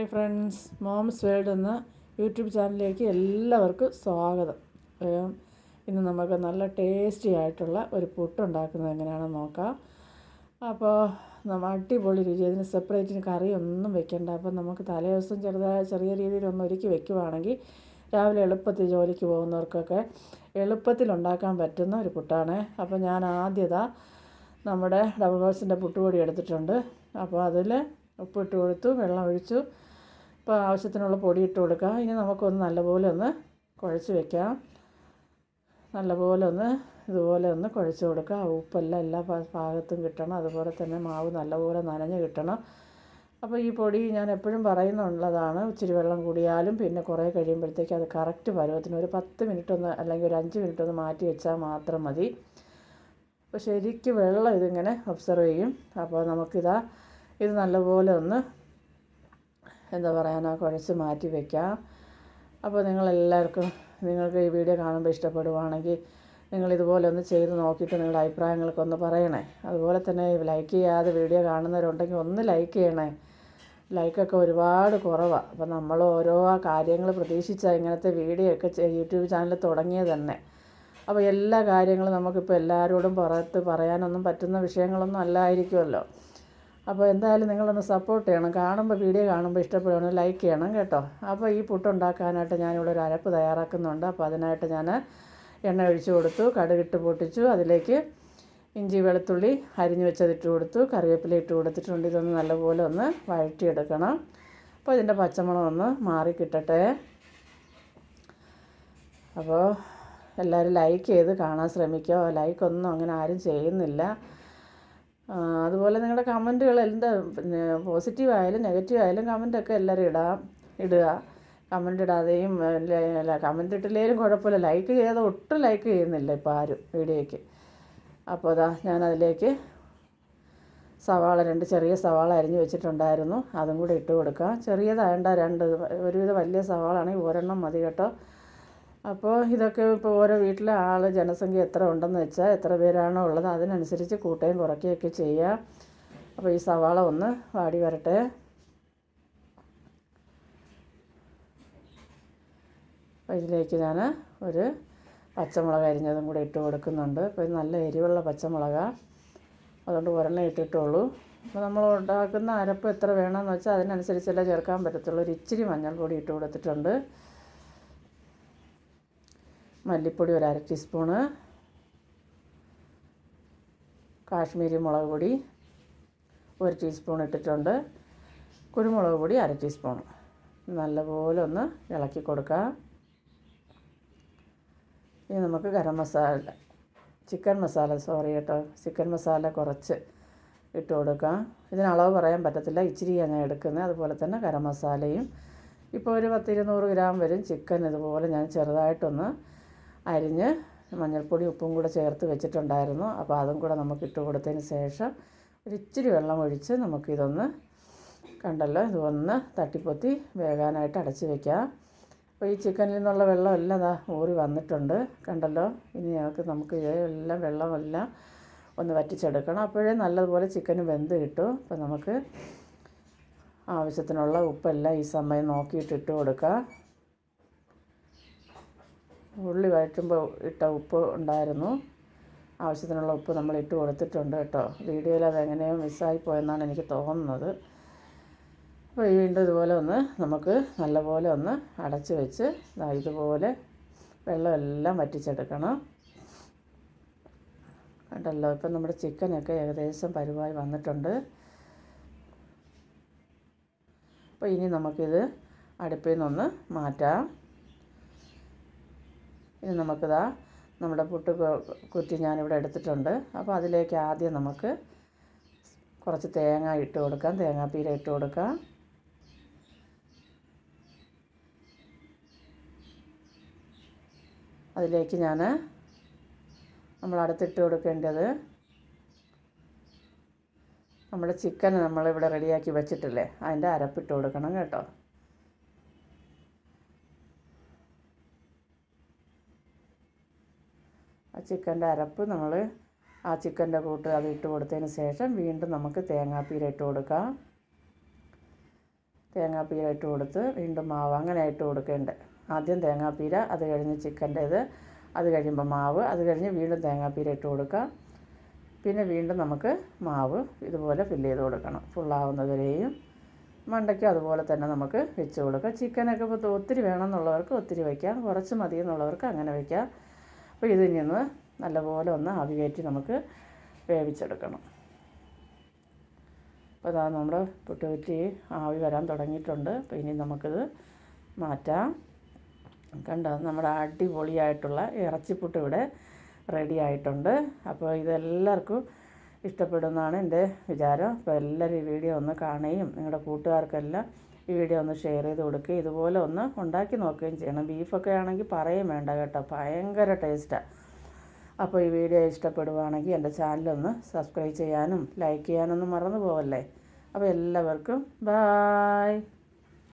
Hi friends, moms world എന്ന YouTube ചാനലിലേക്ക് എല്ലാവർക്കും സ്വാഗതം. ഇന്ന് നമുക്ക് നല്ല ടേസ്റ്റി ആയിട്ടുള്ള ഒരു പുട്ടുണ്ടാക്കുന്നത് എങ്ങനെയാണെന്ന് നോക്കാം. അപ്പോൾ അടിപൊളി രുചി. അതിന് സെപ്പറേറ്റിന് കറിയൊന്നും വെക്കേണ്ട. അപ്പോൾ നമുക്ക് തലേ ദിവസം ചെറിയ രീതിയിലൊന്ന് ഒരുക്കി വെക്കുവാണെങ്കിൽ രാവിലെ എളുപ്പത്തിൽ ജോലിക്ക് പോകുന്നവർക്കൊക്കെ എളുപ്പത്തിൽ ഉണ്ടാക്കാൻ പറ്റുന്ന ഒരു പുട്ടാണ്. അപ്പോൾ ഞാൻ നമ്മുടെ ഡബിൾ റോസിൻ്റെ പുട്ടുപൊടി എടുത്തിട്ടുണ്ട്. അപ്പോൾ അതിൽ ഉപ്പിട്ട് കൊടുത്തു, വെള്ളം ഒഴിച്ചു. ഇപ്പോൾ ആവശ്യത്തിനുള്ള പൊടി ഇട്ട് കൊടുക്കാം. ഇനി നമുക്കൊന്ന് നല്ലപോലെ ഒന്ന് കുഴച്ച് വെക്കാം. നല്ലപോലെ ഇതുപോലെ ഒന്ന് കുഴച്ച് കൊടുക്കുക. ഉപ്പെല്ലാം എല്ലാ ഭാഗത്തും കിട്ടണം. അതുപോലെ തന്നെ മാവ് നല്ലപോലെ നനഞ്ഞ് കിട്ടണം. അപ്പോൾ ഈ പൊടി ഞാൻ എപ്പോഴും പറയുന്നുള്ളതാണ്. ഇച്ചിരി വെള്ളം കൂടിയാലും പിന്നെ കുറേ കഴിയുമ്പോഴത്തേക്ക് അത് കറക്റ്റ് പരുവത്തിന് ഒരു 10 മിനിറ്റ് അല്ലെങ്കിൽ ഒരു 5 മിനിറ്റ് മാറ്റി വെച്ചാൽ മാത്രം മതി. അപ്പോൾ ശരിക്കും വെള്ളം ഇതിങ്ങനെ ഒബ്സർവ് ചെയ്യും. അപ്പോൾ ഇത് നല്ലപോലെ കുഴച്ച് മാറ്റി വയ്ക്കാം. അപ്പോൾ നിങ്ങൾക്ക് ഈ വീഡിയോ കാണുമ്പോൾ ഇഷ്ടപ്പെടുവാണെങ്കിൽ നിങ്ങളിതുപോലെ ഒന്ന് ചെയ്ത് നോക്കിയിട്ട് നിങ്ങളുടെ അഭിപ്രായങ്ങളൊക്കെ ഒന്ന് പറയണേ. അതുപോലെ തന്നെ ലൈക്ക് ചെയ്യാതെ വീഡിയോ കാണുന്നവരുണ്ടെങ്കിൽ ഒന്ന് ലൈക്ക് ചെയ്യണേ. ലൈക്കൊക്കെ ഒരുപാട് കുറവാണ്. അപ്പോൾ നമ്മൾ ഓരോ കാര്യങ്ങൾ പ്രതീക്ഷിച്ചാൽ ഇങ്ങനത്തെ വീഡിയോ ഒക്കെ യൂട്യൂബ് ചാനൽ തുടങ്ങിയത് തന്നെ. അപ്പോൾ എല്ലാ കാര്യങ്ങളും നമുക്കിപ്പോൾ എല്ലാവരോടും പറയാനൊന്നും പറ്റുന്ന വിഷയങ്ങളൊന്നും അല്ലായിരിക്കുമല്ലോ. അപ്പോൾ എന്തായാലും നിങ്ങളൊന്ന് സപ്പോർട്ട് ചെയ്യണം. വീഡിയോ കാണുമ്പോൾ ഇഷ്ടപ്പെടുകയാണെങ്കിൽ ലൈക്ക് ചെയ്യണം കേട്ടോ. അപ്പോൾ ഈ പുട്ടുണ്ടാക്കാനായിട്ട് ഞാനിവിടെ ഒരു അരപ്പ് തയ്യാറാക്കുന്നുണ്ട്. അപ്പോൾ അതിനായിട്ട് ഞാൻ എണ്ണ ഒഴിച്ച് കൊടുത്തു, കടുകിട്ട് പൊട്ടിച്ചു. അതിലേക്ക് ഇഞ്ചി വെളുത്തുള്ളി അരിഞ്ഞ് വെച്ചതിട്ട് കൊടുത്തു, കറിവേപ്പില ഇട്ട് കൊടുത്തിട്ടുണ്ട്. ഇതൊന്ന് നല്ലപോലെ വഴറ്റിയെടുക്കണം. അപ്പോൾ ഇതിൻ്റെ പച്ചമണം ഒന്ന് മാറി കിട്ടട്ടെ. അപ്പോൾ എല്ലാവരും ലൈക്ക് ചെയ്ത് കാണാൻ ശ്രമിക്കുക. ലൈക്കൊന്നും അങ്ങനെ ആരും ചെയ്യുന്നില്ല. അതുപോലെ നിങ്ങളുടെ കമൻറ്റുകൾ പിന്നെ പോസിറ്റീവ് ആയാലും നെഗറ്റീവ് ആയാലും കമൻറ്റൊക്കെ എല്ലാവരും ഇടുക. കമൻറ്റ് ഇടാതെയും കമൻറ്റ് ഇട്ടില്ലെങ്കിലും കുഴപ്പമില്ല. ലൈക്ക് ചെയ്യാതെ ഒട്ടും ലൈക്ക് ചെയ്യുന്നില്ല ഇപ്പോൾ ആരും വീഡിയോയ്ക്ക്. അപ്പോൾ ഞാനതിലേക്ക് രണ്ട് ചെറിയ സവാള അരിഞ്ഞ് വെച്ചിട്ടുണ്ടായിരുന്നു. അതും കൂടെ ഇട്ട് കൊടുക്കാം. ചെറിയതായണ്ട ഒരുവിധം വലിയ സവാളാണെങ്കിൽ ഒരെണ്ണം മതി കേട്ടോ. അപ്പോൾ ഇതൊക്കെ ഇപ്പോൾ ഓരോ വീട്ടിലെ ജനസംഖ്യ എത്ര ഉണ്ടെന്ന് വെച്ചാൽ എത്ര പേരാണോ ഉള്ളത് അതിനനുസരിച്ച് കൂട്ടുകയും കുറയ്ക്കുകയൊക്കെ ചെയ്യുക. അപ്പോൾ ഈ സവാള ഒന്ന് വാടി വരട്ടെ. അപ്പോൾ ഇതിലേക്ക് ഞാൻ ഒരു പച്ചമുളക് അരിഞ്ഞതും കൂടെ ഇട്ട് കൊടുക്കുന്നുണ്ട്. അപ്പോൾ ഇത് നല്ല എരിവുള്ള പച്ചമുളകാണ്, അതുകൊണ്ട് ഒരെണ്ണം ഇട്ടിട്ടുള്ളൂ. അപ്പോൾ നമ്മൾ ഉണ്ടാക്കുന്ന അരപ്പ് എത്ര വേണമെന്ന് വെച്ചാൽ അതിനനുസരിച്ചല്ലേ ചേർക്കാൻ പറ്റത്തുള്ളൂ. ഒരു ഇച്ചിരി മഞ്ഞൾപ്പൊടി ഇട്ട് കൊടുത്തിട്ടുണ്ട്. മല്ലിപ്പൊടി ഒരു 1/2 ടീസ്പൂണ്, കാശ്മീരി മുളക് പൊടി 1 ടീസ്പൂൺ ഇട്ടിട്ടുണ്ട്, കുരുമുളക് പൊടി 1/2 ടീസ്പൂൺ. നല്ലപോലെ ഇളക്കി കൊടുക്കാം. ഇനി നമുക്ക് ചിക്കൻ മസാല കുറച്ച് ഇട്ട് കൊടുക്കാം. ഇതിന് അളവ് പറയാൻ പറ്റത്തില്ല, ഇച്ചിരിയാണ് ഞാൻ എടുക്കുന്നത്. അതുപോലെ തന്നെ ഗരം മസാലയും. ഇപ്പോൾ ഒരു 10-200 ഗ്രാം വരും ചിക്കൻ. ഇതുപോലെ ഞാൻ ചെറുതായിട്ടൊന്ന് അരിഞ്ഞ് മഞ്ഞൾപ്പൊടി ഉപ്പും കൂടെ ചേർത്ത് വെച്ചിട്ടുണ്ടായിരുന്നു. അപ്പോൾ അതും കൂടെ നമുക്ക് ഇട്ട് കൊടുത്തതിന് ശേഷം ഒരിച്ചിരി വെള്ളം ഒഴിച്ച് നമുക്കിതൊന്ന് ഇതൊന്ന് തട്ടിപ്പൊത്തി വേകാനായിട്ട് അടച്ച് വയ്ക്കാം. അപ്പോൾ ഈ ചിക്കനിൽ നിന്നുള്ള വെള്ളം എല്ലാം ഊറി വന്നിട്ടുണ്ട് കണ്ടല്ലോ. ഇനി നമുക്ക് ഇതെല്ലാം വെള്ളമെല്ലാം ഒന്ന് വറ്റിച്ചെടുക്കണം. അപ്പോഴേ നല്ലതുപോലെ ചിക്കന് വെന്ത് കിട്ടും. അപ്പോൾ നമുക്ക് ആവശ്യത്തിനുള്ള ഉപ്പെല്ലാം ഈ സമയം നോക്കിയിട്ട് ഇട്ട് കൊടുക്കാം. ഉള്ളി വഴറ്റുമ്പോൾ ഇട്ട ഉപ്പ് ഉണ്ടായിരുന്നു. ആവശ്യത്തിനുള്ള ഉപ്പ് നമ്മൾ ഇട്ട് കൊടുത്തിട്ടുണ്ട് കേട്ടോ. വീഡിയോയിൽ അതെങ്ങനെയോ മിസ്സായി പോയെന്നാണ് എനിക്ക് തോന്നുന്നത്. അപ്പോൾ വീണ്ടും ഇതുപോലെ നമുക്ക് നല്ലപോലെ അടച്ച് വെച്ച് ഇതുപോലെ വെള്ളമെല്ലാം വറ്റിച്ചെടുക്കണം. കണ്ടല്ലോ, ഇപ്പം നമ്മുടെ ചിക്കനൊക്കെ ഏകദേശം പരുവായി വന്നിട്ടുണ്ട്. അപ്പോൾ ഇനി നമുക്കിത് അടുപ്പിൽ നിന്നൊന്ന് മാറ്റാം. ഇനി നമ്മുടെ കുറ്റി ഞാനിവിടെ എടുത്തിട്ടുണ്ട്. അപ്പോൾ അതിലേക്ക് ആദ്യം നമുക്ക് കുറച്ച് തേങ്ങ ഇട്ട് കൊടുക്കാം, തേങ്ങാപ്പീര ഇട്ട് കൊടുക്കാം. അതിലേക്ക് നമ്മൾ അടുത്തിട്ട് കൊടുക്കേണ്ടത് നമ്മുടെ ചിക്കൻ നമ്മളിവിടെ റെഡിയാക്കി വെച്ചിട്ടില്ലേ അതിൻ്റെ അരപ്പിട്ട് കൊടുക്കണം കേട്ടോ. ആ ചിക്കൻ്റെ അരപ്പ് നമ്മൾ ആ ചിക്കൻ്റെ കൂട്ട് അത് ഇട്ട് കൊടുത്തതിന് ശേഷം വീണ്ടും നമുക്ക് തേങ്ങാപ്പീര ഇട്ട് കൊടുക്കാം. തേങ്ങാപ്പീര ഇട്ട് കൊടുത്ത് വീണ്ടും മാവ് അങ്ങനെ ഇട്ട് കൊടുക്കേണ്ടത്. ആദ്യം തേങ്ങാപ്പീര, അത് കഴിഞ്ഞ് ചിക്കൻ്റേത്, അത് കഴിയുമ്പോൾ മാവ്, അത് കഴിഞ്ഞ് വീണ്ടും തേങ്ങാപ്പീര ഇട്ട് കൊടുക്കുക. പിന്നെ വീണ്ടും നമുക്ക് മാവ് ഇതുപോലെ ഫില്ല് ചെയ്ത് കൊടുക്കണം. ഫുള്ളാവുന്നതുവരെയും മണ്ടയ്ക്കും അതുപോലെ തന്നെ നമുക്ക് വെച്ച് കൊടുക്കാം. ചിക്കനൊക്കെ ഇപ്പോൾ ഒത്തിരി വേണമെന്നുള്ളവർക്ക് ഒത്തിരി വയ്ക്കാം, കുറച്ച് മതി എന്നുള്ളവർക്ക് അങ്ങനെ വയ്ക്കാം. അപ്പോൾ ഇതിൽ നിന്ന് നല്ലപോലെ ഒന്ന് ആവി കയറ്റി നമുക്ക് വേവിച്ചെടുക്കണം. അപ്പോൾ അതാ നമ്മുടെ പുട്ടുകുറ്റി ആവി വരാൻ തുടങ്ങിയിട്ടുണ്ട്. അപ്പോൾ ഇനി നമുക്കിത് മാറ്റാം. കണ്ടോ, നമ്മുടെ അടിപൊളിയായിട്ടുള്ള ഇറച്ചിപ്പുട്ട് ഇവിടെ റെഡി ആയിട്ടുണ്ട്. അപ്പോൾ ഇതെല്ലാവർക്കും ഇഷ്ടപ്പെടുമെന്നാണ് എൻ്റെ വിചാരം. അപ്പോൾ എല്ലാവരും ഈ വീഡിയോ ഒന്ന് കാണുകയും നിങ്ങളുടെ കൂട്ടുകാർക്കെല്ലാം ഈ വീഡിയോ ഒന്ന് ഷെയർ ചെയ്ത് കൊടുക്കുകയും ഇതുപോലെ ഒന്ന് ഉണ്ടാക്കി നോക്കുകയും ചെയ്യണം. ബീഫൊക്കെ ആണെങ്കിൽ പറയും വേണ്ട കേട്ടോ, ഭയങ്കര ടേസ്റ്റാണ്. അപ്പോൾ ഈ വീഡിയോ ഇഷ്ടപ്പെടുവാണെങ്കിൽ എൻ്റെ ചാനലൊന്ന് സബ്സ്ക്രൈബ് ചെയ്യാനും ലൈക്ക് ചെയ്യാനൊന്നും മറന്നു പോവല്ലേ. അപ്പോൾ എല്ലാവർക്കും ബായ്.